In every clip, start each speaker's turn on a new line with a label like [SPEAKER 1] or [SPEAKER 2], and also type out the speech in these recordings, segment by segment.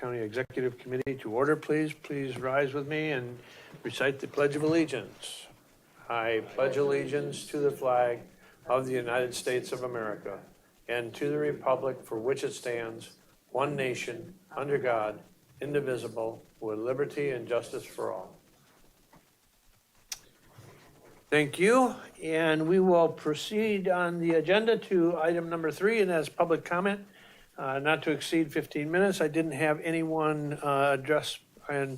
[SPEAKER 1] County Executive Committee to order, please. Please rise with me and recite the Pledge of Allegiance. I pledge allegiance to the flag of the United States of America and to the republic for which it stands, one nation, under God, indivisible, with liberty and justice for all. Thank you, and we will proceed on the agenda to item number 3, and that's public comment, not to exceed 15 minutes. I didn't have anyone address and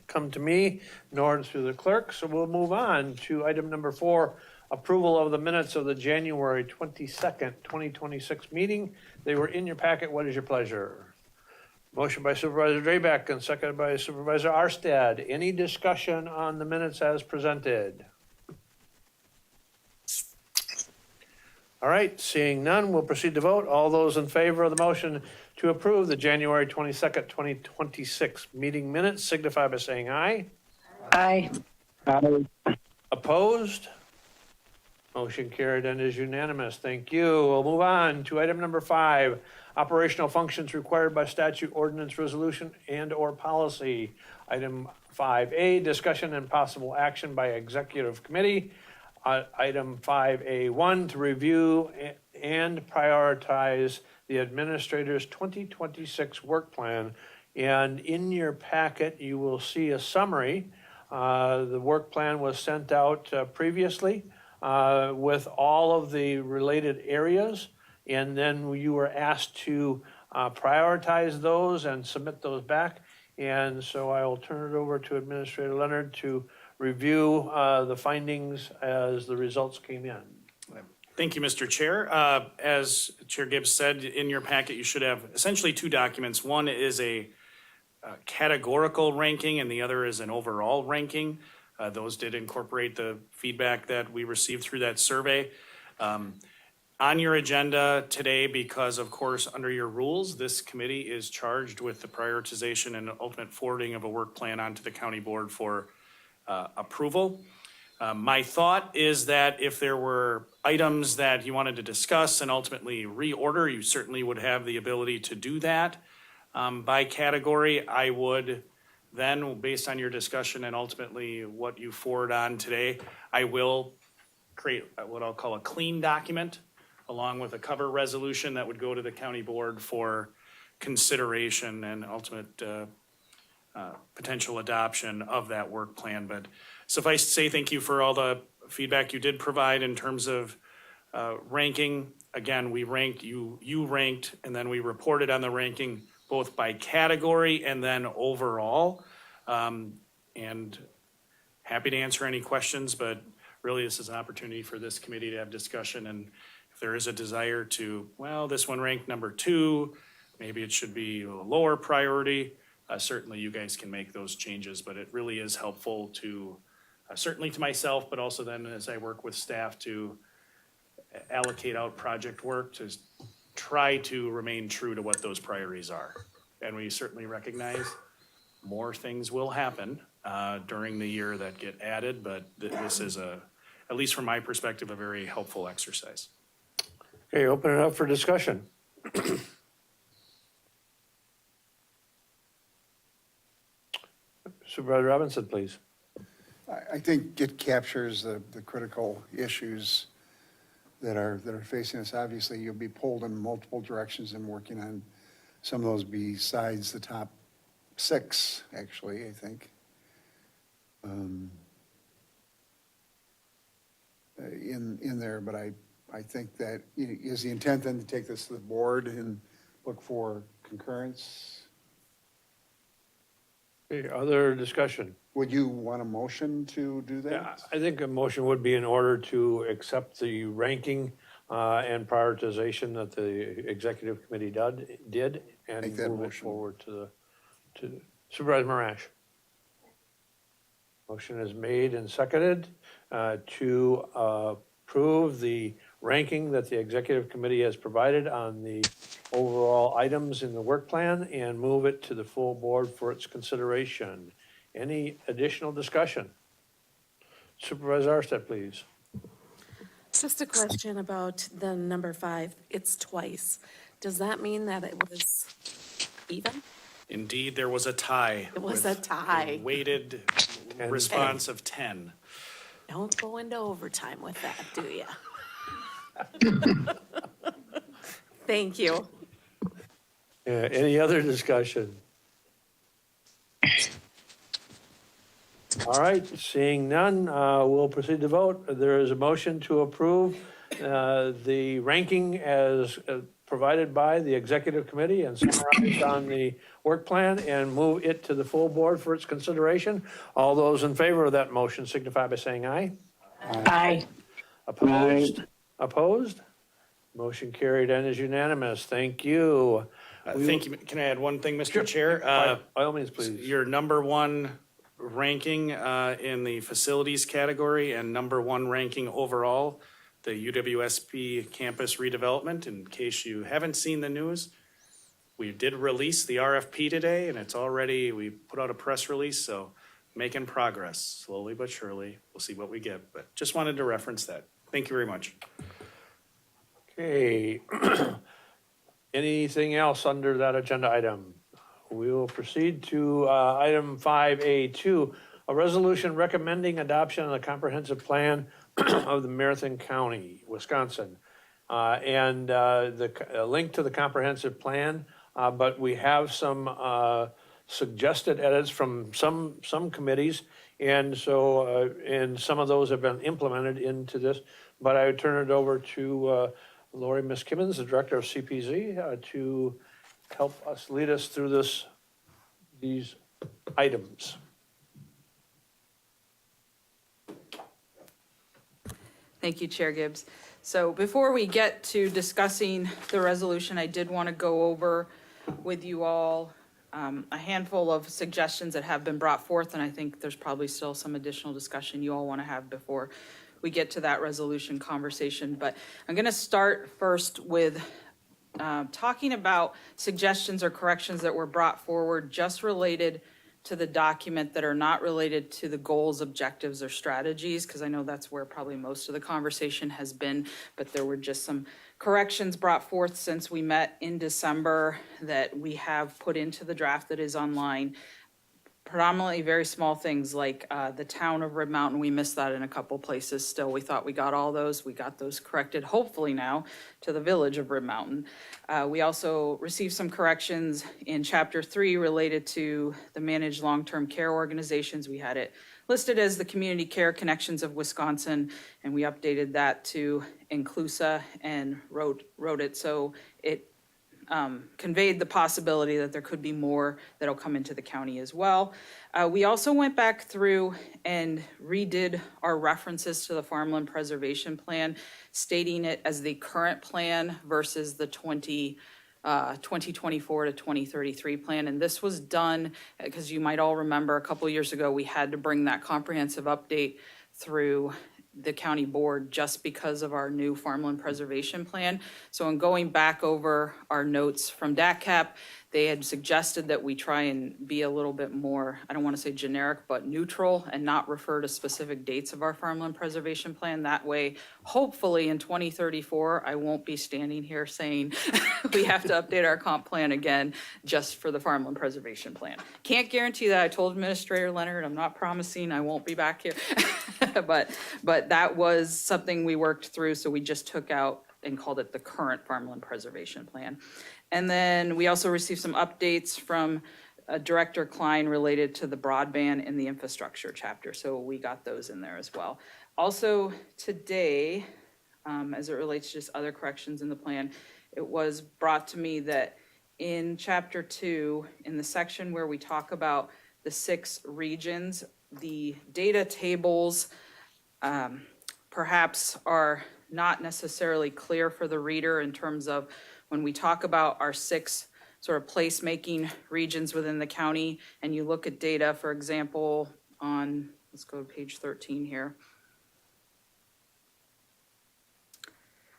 [SPEAKER 1] come to me, nor through the clerk, so we'll move on to item number 4, approval of the minutes of the January 22nd, 2026 meeting. They were in your packet. What is your pleasure? Motion by Supervisor Drabek and seconded by Supervisor Arstead. Any discussion on the minutes as presented? All right, seeing none, we'll proceed to vote. All those in favor of the motion to approve the January 22nd, 2026 meeting minutes signify by saying aye.
[SPEAKER 2] Aye.
[SPEAKER 3] Aye.
[SPEAKER 1] Opposed? Motion carried and is unanimous. Thank you. We'll move on to item number 5, operational functions required by statute, ordinance, resolution, and/or policy. Item 5A, discussion and possible action by executive committee. Item 5A1, to review and prioritize the administrator's 2026 work plan. And in your packet, you will see a summary. The work plan was sent out previously with all of the related areas. And then you were asked to prioritize those and submit those back. And so I will turn it over to Administrator Leonard to review the findings as the results came in.
[SPEAKER 4] Thank you, Mr. Chair. As Chair Gibbs said, in your packet, you should have essentially 2 documents. One is a categorical ranking and the other is an overall ranking. Those did incorporate the feedback that we received through that survey. On your agenda today, because of course, under your rules, this committee is charged with the prioritization and ultimate forwarding of a work plan onto the county board for approval. My thought is that if there were items that you wanted to discuss and ultimately reorder, you certainly would have the ability to do that. By category, I would then, based on your discussion and ultimately what you forward on today, I will create what I'll call a clean document along with a cover resolution that would go to the county board for consideration and ultimate potential adoption of that work plan. But suffice to say, thank you for all the feedback you did provide in terms of ranking. Again, we ranked, you ranked, and then we reported on the ranking both by category and then overall. And happy to answer any questions, but really this is an opportunity for this committee to have discussion. And if there is a desire to, well, this one ranked number 2, maybe it should be a lower priority. Certainly you guys can make those changes, but it really is helpful to, certainly to myself, but also then as I work with staff to allocate out project work to try to remain true to what those priorities are. And we certainly recognize more things will happen during the year that get added, but this is at least from my perspective, a very helpful exercise.
[SPEAKER 1] Okay, open it up for discussion. Supervisor Robinson, please.
[SPEAKER 5] I think it captures the critical issues that are facing us. Obviously, you'll be pulled in multiple directions and working on some of those besides the top 6, actually, I think. In there, but I think that is the intent then to take this to the board and look for concurrence.
[SPEAKER 1] Okay, other discussion?
[SPEAKER 5] Would you want a motion to do that?
[SPEAKER 1] Yeah, I think a motion would be in order to accept the ranking and prioritization that the executive committee did and
[SPEAKER 5] Make that
[SPEAKER 1] move it
[SPEAKER 5] motion.
[SPEAKER 1] forward to Supervisor Marash. Motion is made and seconded to approve the ranking that the executive committee has provided on the overall items in the work plan and move it to the full board for its consideration. Any additional discussion? Supervisor Arstead, please.
[SPEAKER 2] Just a question about the number 5. It's twice. Does that mean that it was even?
[SPEAKER 4] Indeed, there was a tie.
[SPEAKER 2] It was
[SPEAKER 4] with
[SPEAKER 2] a tie.
[SPEAKER 4] Weighted response of 10.
[SPEAKER 2] Don't go into overtime with that, do ya? Thank you.
[SPEAKER 1] Any other discussion? All right, seeing none, we'll proceed to vote. There is a motion to approve the ranking as provided by the executive committee and summarized on the work plan and move it to the full board for its consideration. All those in favor of that motion signify by saying aye.
[SPEAKER 2] Aye.
[SPEAKER 1] Opposed? Opposed? Motion carried and is unanimous. Thank you.
[SPEAKER 4] Thank you. Can I add one thing, Mr. Chair?
[SPEAKER 1] By all means, please.
[SPEAKER 4] Your number one ranking in the facilities category and number one ranking overall, the UWSP campus redevelopment. In case you haven't seen the news, we did release the RFP today, and it's already, we put out a press release, so making progress, slowly but surely. We'll see what we get, but just wanted to reference that. Thank you very much.
[SPEAKER 1] Okay. Anything else under that agenda item? We will proceed to item 5A2, a resolution recommending adoption of the comprehensive plan of the Marathon County, Wisconsin. And the link to the comprehensive plan, but we have some suggested edits from some committees. And so, and some of those have been implemented into this, but I would turn it over to Lori Miskimmons, the Director of CPZ, to help us lead us through these items.
[SPEAKER 3] Thank you, Chair Gibbs. So before we get to discussing the resolution, I did want to go over with you all a handful of suggestions that have been brought forth, and I think there's probably still some additional discussion you all want to have before we get to that resolution conversation. But I'm going to start first with talking about suggestions or corrections that were brought forward just related to the document that are not related to the goals, objectives, or strategies, because I know that's where probably most of the conversation has been, but there were just some corrections brought forth since we met in December that we have put into the draft that is online. Predominantly very small things like the town of Rib Mountain, we missed that in a couple places still. We thought we got all those. We got those corrected, hopefully now, to the village of Rib Mountain. We also received some corrections in Chapter 3 related to the managed long-term care organizations. We had it listed as the Community Care Connections of Wisconsin, and we updated that to Inclusa and wrote it so it conveyed the possibility that there could be more that'll come into the county as well. We also went back through and redid our references to the Farmland Preservation Plan, stating it as the current plan versus the 2024 to 2033 plan. And this was done because you might all remember a couple years ago, we had to bring that comprehensive update through the county board just because of our new farmland preservation plan. So in going back over our notes from DACCAP, they had suggested that we try and be a little bit more, I don't want to say generic, but neutral and not refer to specific dates of our farmland preservation plan. That way, hopefully in 2034, I won't be standing here saying we have to update our comp plan again just for the farmland preservation plan. Can't guarantee that. I told Administrator Leonard, I'm not promising I won't be back here. But that was something we worked through, so we just took out and called it the current farmland preservation plan. And then we also received some updates from Director Klein related to the broadband and the infrastructure chapter, so we got those in there as well. Also today, as it relates to just other corrections in the plan, it was brought to me that in Chapter 2, in the section where we talk about the 6 regions, the data tables perhaps are not necessarily clear for the reader in terms of when we talk about our 6 sort of placemaking regions within the county, and you look at data, for example, on, let's go to page 13 here.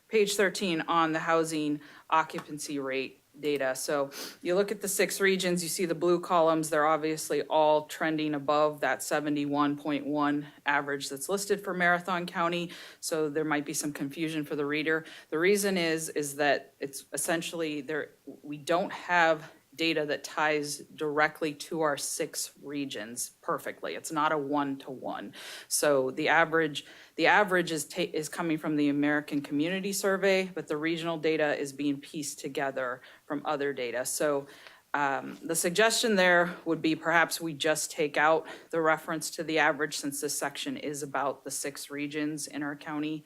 [SPEAKER 3] Page 13 on the housing occupancy rate data. So you look at the 6 regions, you see the blue columns, they're obviously all trending above that 71.1 average that's listed for Marathon County. So there might be some confusion for the reader. The reason is that it's essentially there, we don't have data that ties directly to our 6 regions perfectly. It's not a one-to-one. So the average is coming from the American Community Survey, but the regional data is being pieced together from other data. So the suggestion there would be perhaps we just take out the reference to the average, since this section is about the 6 regions in our county.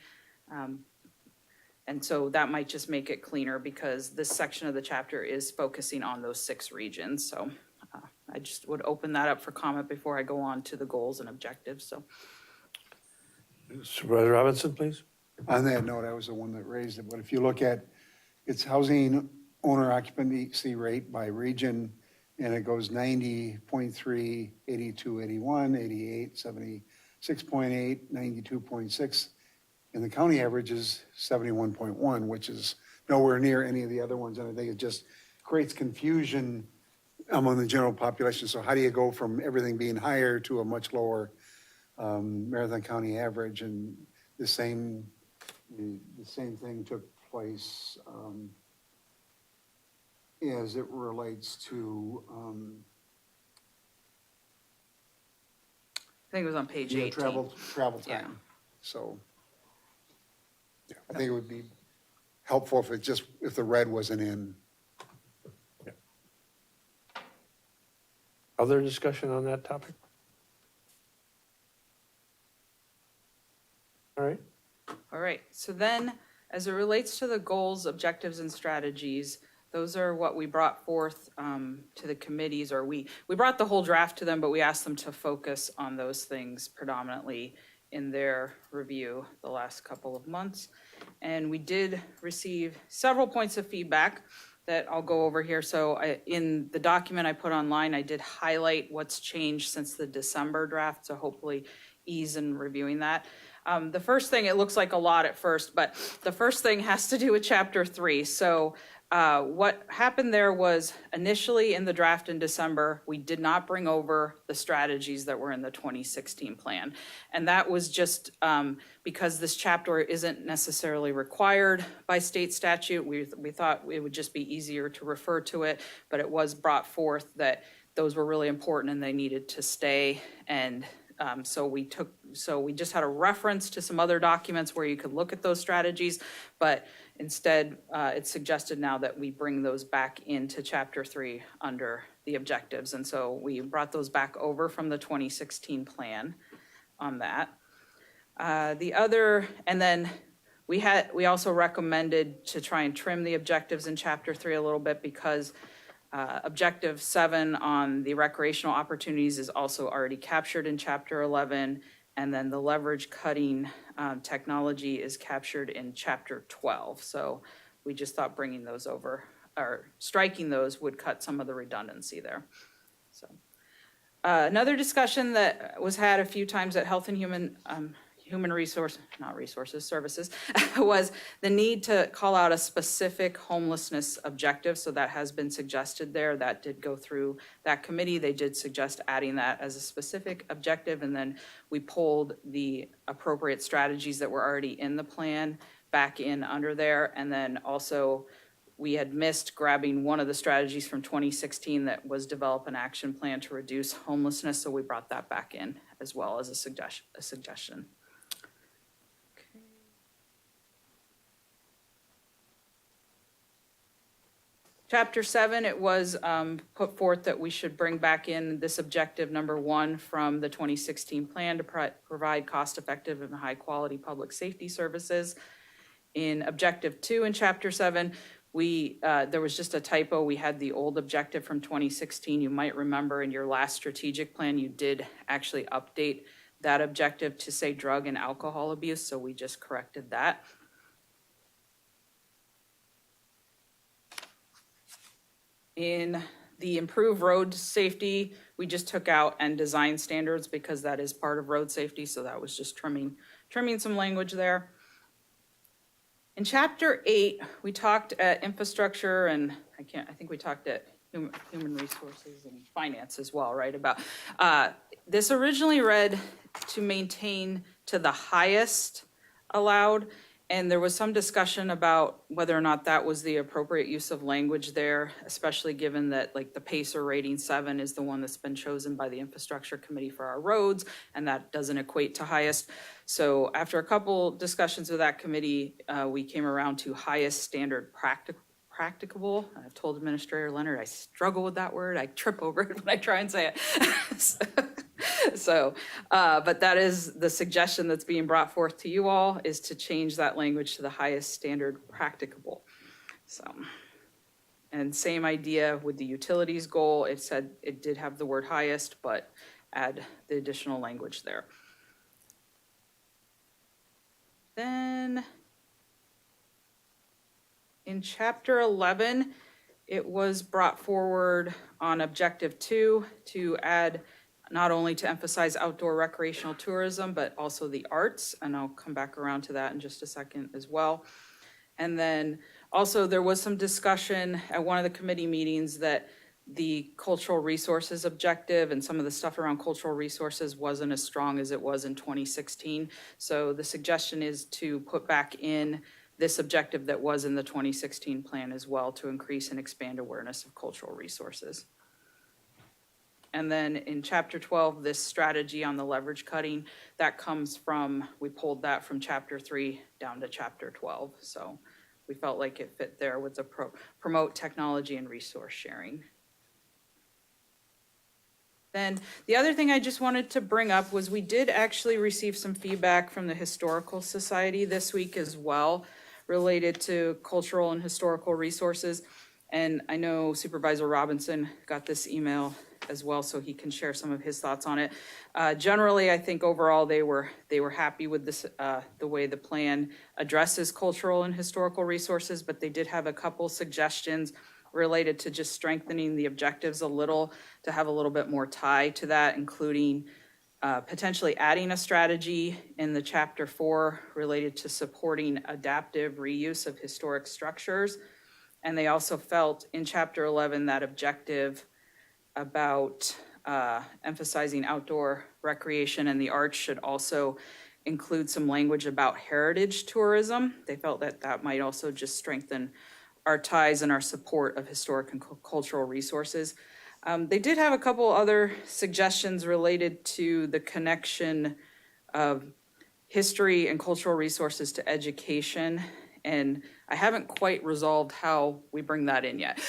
[SPEAKER 3] And so that might just make it cleaner, because this section of the chapter is focusing on those 6 regions. So I just would open that up for comment before I go on to the goals and objectives. So
[SPEAKER 1] Supervisor Robinson, please.
[SPEAKER 5] On that note, I was the one that raised it, but if you look at its housing owner occupancy rate by region, and it goes 90.3, 82, 81, 88, 76.8, 92.6, and the county average is 71.1, which is nowhere near any of the other ones, and I think it just creates confusion among the general population. So how do you go from everything being higher to a much lower Marathon County average? And the same thing took place as it relates to
[SPEAKER 3] I think it was on page 18.
[SPEAKER 5] travel
[SPEAKER 3] Yeah.
[SPEAKER 5] time. So yeah, I think it would be helpful if the red wasn't in.
[SPEAKER 1] Other discussion on that topic? All right.
[SPEAKER 3] All right, so then, as it relates to the goals, objectives, and strategies, those are what we brought forth to the committees, or we brought the whole draft to them, but we asked them to focus on those things predominantly in their review the last couple of months. And we did receive several points of feedback that I'll go over here. So in the document I put online, I did highlight what's changed since the December draft, so hopefully ease in reviewing that. The first thing, it looks like a lot at first, but the first thing has to do with Chapter 3. So what happened there was, initially in the draft in December, we did not bring over the strategies that were in the 2016 plan. And that was just because this chapter isn't necessarily required by state statute. We thought it would just be easier to refer to it, but it was brought forth that those were really important and they needed to stay. And so we just had a reference to some other documents where you could look at those strategies, but instead it's suggested now that we bring those back into Chapter 3 under the objectives. And so we brought those back over from the 2016 plan on that. And then we also recommended to try and trim the objectives in Chapter 3 a little bit, because Objective 7 on the recreational opportunities is also already captured in Chapter 11, and then the leverage cutting technology is captured in Chapter 12. So we just thought bringing those over, or striking those, would cut some of the redundancy there. So another discussion that was had a few times at Health and Human Services was the need to call out a specific homelessness objective. So that has been suggested there. That did go through that committee. They did suggest adding that as a specific objective. And then we pulled the appropriate strategies that were already in the plan back in under there. And then also we had missed grabbing one of the strategies from 2016 that was develop an action plan to reduce homelessness. So we brought that back in as well as a suggestion. Chapter 7, it was put forth that we should bring back in this objective number 1 from the 2016 plan to provide cost-effective and high-quality public safety services. In Objective 2 in Chapter 7, there was just a typo. We had the old objective from 2016. You might remember in your last strategic plan, you did actually update that objective to say drug and alcohol abuse, so we just corrected that. In the improved road safety, we just took out and design standards because that is part of road safety, so that was just trimming some language there. In Chapter 8, we talked at infrastructure, and I think we talked at human resources and finance as well, right? About this originally read to maintain to the highest allowed, And there was some discussion about whether or not that was the appropriate use of language there, especially given that like the Pacer rating 7 is the one that's been chosen by the infrastructure committee for our roads, and that doesn't equate to highest. So after a couple discussions with that committee, we came around to highest standard practicable. I've told Administrator Leonard I struggle with that word. I trip over it when I try and say it. But that is the suggestion that's being brought forth to you all, is to change that language to the highest standard practicable. So, and same idea with the utilities goal. It said it did have the word highest, but add the additional language there. Then in chapter 11, it was brought forward on objective 2 to add, not only to emphasize outdoor recreational tourism, but also the arts. And I'll come back around to that in just a second as well. And then also there was some discussion at one of the committee meetings that the cultural resources objective and some of the stuff around cultural resources wasn't as strong as it was in 2016. So the suggestion is to put back in this objective that was in the 2016 plan as well, to increase and expand awareness of cultural resources. And then in chapter 12, this strategy on the leverage cutting, that comes from, we pulled that from chapter 3 down to chapter 12. So we felt like it fit there with the promote technology and resource sharing. Then the other thing I just wanted to bring up was we did actually receive some feedback from the Historical Society this week as well, related to cultural and historical resources. And I know Supervisor Robinson got this email as well, so he can share some of his thoughts on it. Generally, I think overall they were happy with this, the way the plan addresses cultural and historical resources, but they did have a couple suggestions related to just strengthening the objectives a little, to have a little bit more tie to that, including potentially adding a strategy in the chapter 4 related to supporting adaptive reuse of historic structures. And they also felt in chapter 11 that objective about emphasizing outdoor recreation and the arts should also include some language about heritage tourism. They felt that that might also just strengthen our ties and our support of historic and cultural resources. They did have a couple other suggestions related to the connection of history and cultural resources to education. And I haven't quite resolved how we bring that in yet.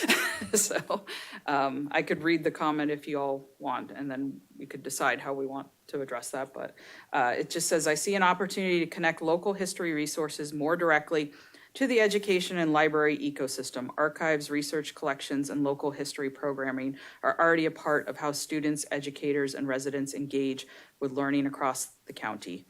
[SPEAKER 3] So I could read the comment if you all want, and then we could decide how we want to address that. But it just says, I see an opportunity to connect local history resources more directly to the education and library ecosystem. Archives, research collections, and local history programming are already a part of how students, educators, and residents engage with learning across the county.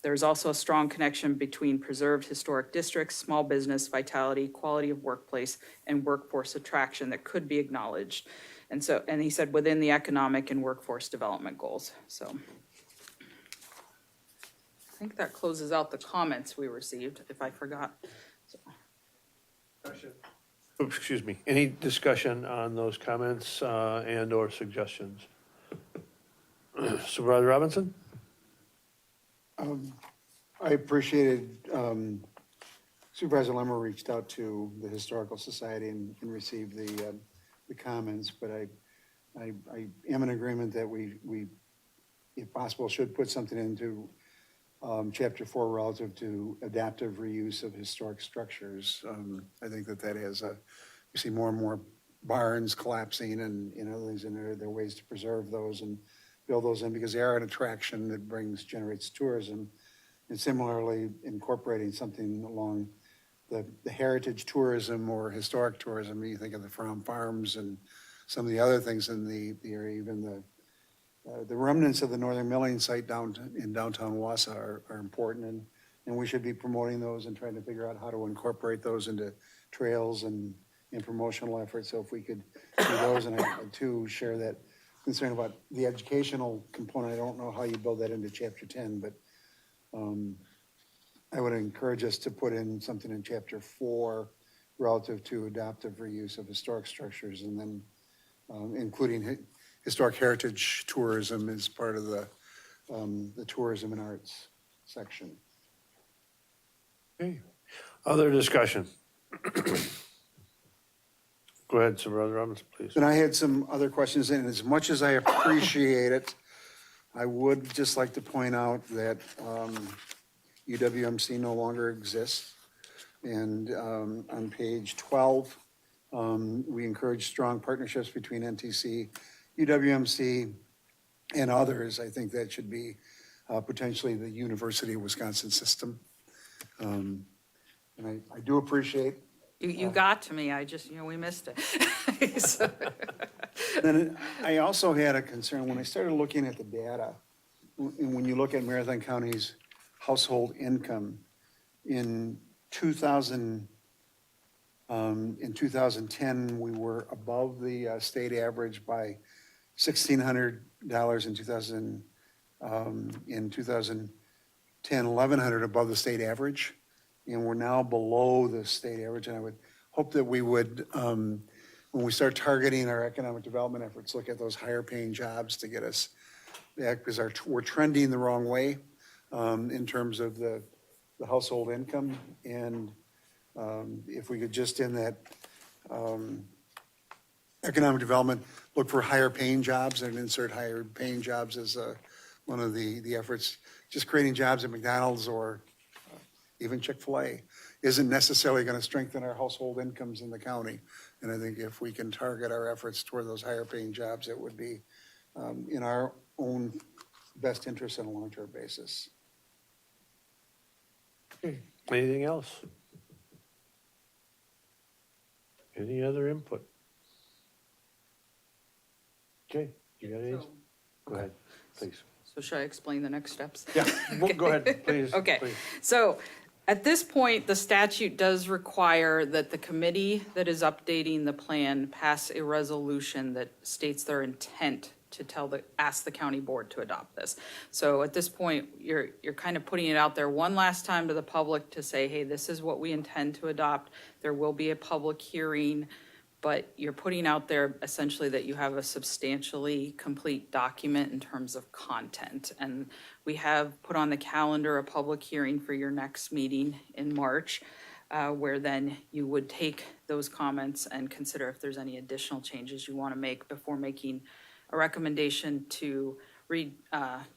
[SPEAKER 3] There's also a strong connection between preserved historic districts, small business vitality, quality of workplace, and workforce attraction that could be acknowledged. And he said within the economic and workforce development goals. So I think that closes out the comments we received, if I forgot. So.
[SPEAKER 1] Oops, excuse me. Any discussion on those comments and or suggestions? Supervisor Robinson?
[SPEAKER 5] I appreciated Supervisor Lemmer reached out to the Historical Society and received the comments, but I am in agreement that we, if possible, should put something into chapter 4 relative to adaptive reuse of historic structures. I think that has we see more and more barns collapsing and other things, and there are ways to preserve those and build those in because they are an attraction that generates tourism. And similarly, incorporating something along the heritage tourism or historic tourism. You think of the Fromm Farms and some of the other things in the area, even the remnants of the Northern Milling site in downtown Wausau are important, and we should be promoting those and trying to figure out how to incorporate those into trails and promotional efforts. So if we could do those, and I too share that concern about the educational component. I don't know how you build that into chapter 10, but I would encourage us to put in something in chapter 4 relative to adaptive reuse of historic structures, and then including historic heritage tourism as part of the tourism and arts section.
[SPEAKER 1] Okay. Other discussion? Go ahead, Supervisor Robinson, please.
[SPEAKER 5] And I had some other questions, and as much as I appreciate it, I would just like to point out that UWMC no longer exists. And on page 12, we encourage strong partnerships between NTC, UWMC, and others. I think that should be potentially the University of Wisconsin system. And I do appreciate.
[SPEAKER 3] You got to me, I just, we missed it. So-
[SPEAKER 5] Then I also had a concern, when I started looking at the data, and when you look at Marathon County's household income, in 2010, we were above the state average by $1,600 in 2010, $1,100 above the state average. And we're now below the state average. And I would hope that we would, when we start targeting our economic development efforts, look at those higher paying jobs to get us back, because we're trending the wrong way in terms of the household income. And if we could just in that economic development, look for higher paying jobs and insert higher paying jobs as one of the efforts. Just creating jobs at McDonald's or even Chick-fil-A isn't necessarily going to strengthen our household incomes in the county. And I think if we can target our efforts toward those higher paying jobs, it would be in our own best interest on a long-term basis.
[SPEAKER 1] Anything else? Any other input? Okay, you got any? Go ahead, please.
[SPEAKER 3] So should I explain the next steps?
[SPEAKER 1] Yeah, well, go ahead, please.
[SPEAKER 3] Okay,
[SPEAKER 1] please.
[SPEAKER 3] so at this point, the statute does require that the committee that is updating the plan pass a resolution that states their intent to ask the county board to adopt this. So at this point, you're kind of putting it out there one last time to the public to say, hey, this is what we intend to adopt. There will be a public hearing, but you're putting out there essentially that you have a substantially complete document in terms of content. And we have put on the calendar a public hearing for your next meeting in March, where then you would take those comments and consider if there's any additional changes you want to make before making a recommendation to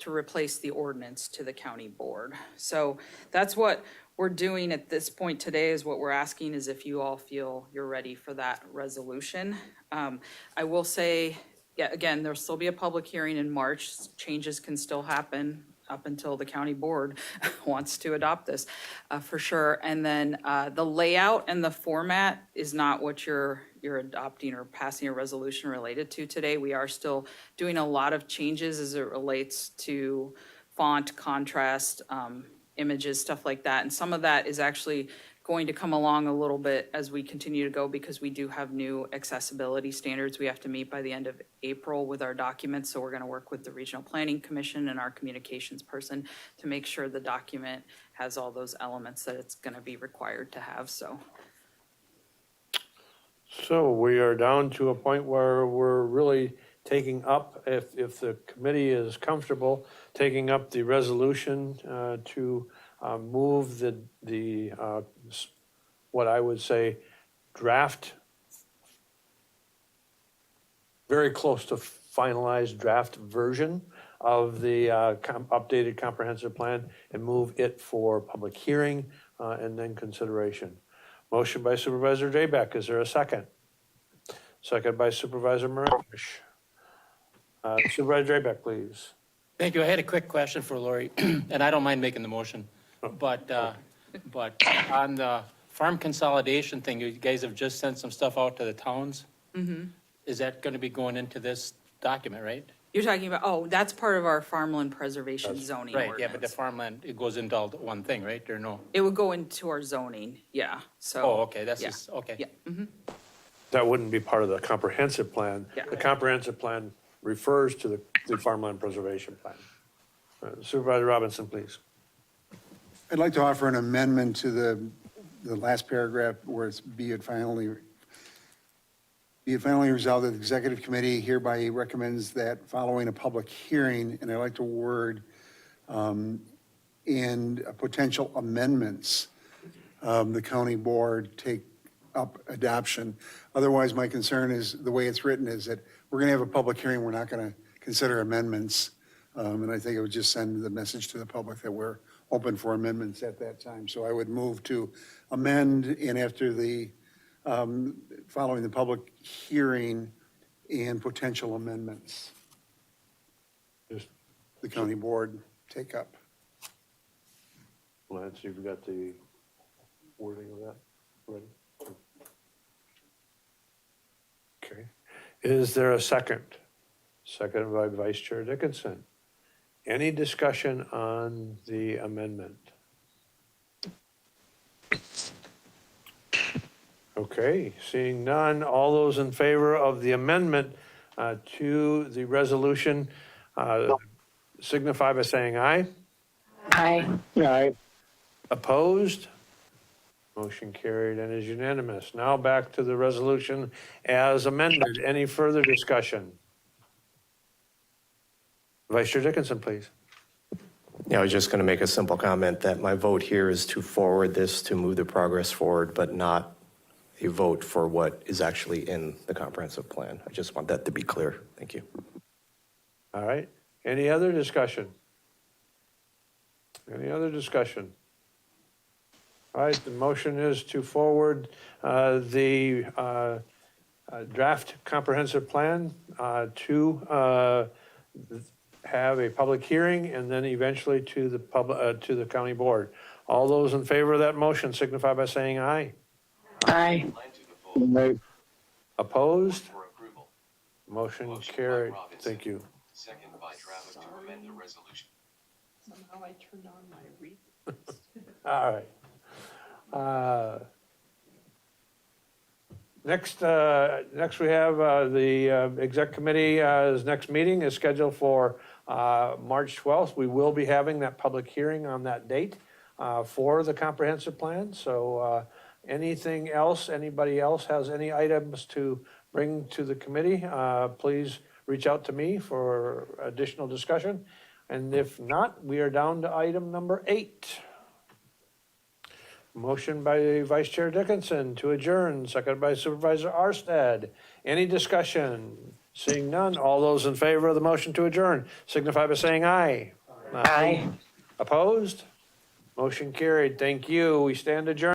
[SPEAKER 3] replace the ordinance to the county board. So that's what we're doing at this point today, is what we're asking is if you all feel you're ready for that resolution. I will say, yeah, again, there'll still be a public hearing in March. Changes can still happen up until the county board wants to adopt this, for sure. And then the layout and the format is not what you're adopting or passing a resolution related to today. We are still doing a lot of changes as it relates to font, contrast, images, stuff like that. And some of that is actually going to come along a little bit as we continue to go, because we do have new accessibility standards we have to meet by the end of April with our documents. So we're going to work with the Regional Planning Commission and our communications person to make sure the document has all those elements that it's going to be required to have. So
[SPEAKER 1] we are down to a point where we're really taking up, if the committee is comfortable, taking up the resolution to move the what I would say draft, very close to finalized draft version of the updated comprehensive plan, and move it for public hearing and then consideration. Motion by Supervisor Drabek. Is there a second? Second by Supervisor Marish. Supervisor Drabek, please.
[SPEAKER 6] Thank you. I had a quick question for Lori, and I don't mind making the motion. But on the farm consolidation thing, you guys have just sent some stuff out to the towns. Is that going to be going into this document, right?
[SPEAKER 3] you're talking about, that's part of our farmland preservation zoning
[SPEAKER 6] Right,
[SPEAKER 3] ordinance.
[SPEAKER 6] yeah, but the farmland, it goes into all one thing, right? Or no?
[SPEAKER 3] It would go into our zoning, yeah, so.
[SPEAKER 6] Oh, okay, that's
[SPEAKER 3] yeah,
[SPEAKER 6] just, okay.
[SPEAKER 3] Yeah, mhm.
[SPEAKER 1] That wouldn't be part of the comprehensive plan.
[SPEAKER 3] Yeah.
[SPEAKER 1] The comprehensive plan refers to the farmland preservation plan. Supervisor Robinson, please.
[SPEAKER 5] I'd like to offer an amendment to the last paragraph where it's be it finally resolved that the executive committee hereby recommends that following a public hearing, and I'd like to word and potential amendments, the county board take up adoption. Otherwise, my concern is, the way it's written, is that we're going to have a public hearing, we're not going to consider amendments. And I think it would just send the message to the public that we're open for amendments at that time. So I would move to amend, and after the, following the public hearing and potential amendments,
[SPEAKER 1] Just,
[SPEAKER 5] the county board take up.
[SPEAKER 1] Lance, you've got the wording of that ready? Okay. Is there a second? Second by Vice Chair Dickinson. Any discussion on the amendment? Okay, seeing none, all those in favor of the amendment to the resolution signify by saying aye.
[SPEAKER 7] Aye.
[SPEAKER 1] Opposed? Motion carried and is unanimous. Now back to the resolution as amended. Any further discussion? Vice Chair Dickinson, please.
[SPEAKER 8] Yeah, I was just going to make a simple comment that my vote here is to forward this to move the progress forward, but not a vote for what is actually in the comprehensive plan. I just want that to be clear. Thank you.
[SPEAKER 1] All right. Any other discussion? Any other discussion? All right, the motion is to forward the draft comprehensive plan to have a public hearing and then eventually to the to the county board. All those in favor of that motion signify by saying aye.
[SPEAKER 7] Aye.
[SPEAKER 1] Opposed? Motion carried. Thank you.
[SPEAKER 9] Second by Travis to amend the resolution.
[SPEAKER 2] Somehow I turned on my read.
[SPEAKER 1] All right. Next we have the exec committee's next meeting is scheduled for March 12th. We will be having that public hearing on that date for the comprehensive plan. So anything else, anybody else has any items to bring to the committee, please reach out to me for additional discussion. And if not, we are down to item number 8. Motion by Vice Chair Dickinson to adjourn, seconded by Supervisor Arstead. Any discussion? Seeing none, all those in favor of the motion to adjourn signify by saying aye.
[SPEAKER 7] Aye.
[SPEAKER 1] Opposed? Motion carried. Thank you. We stand adjourned.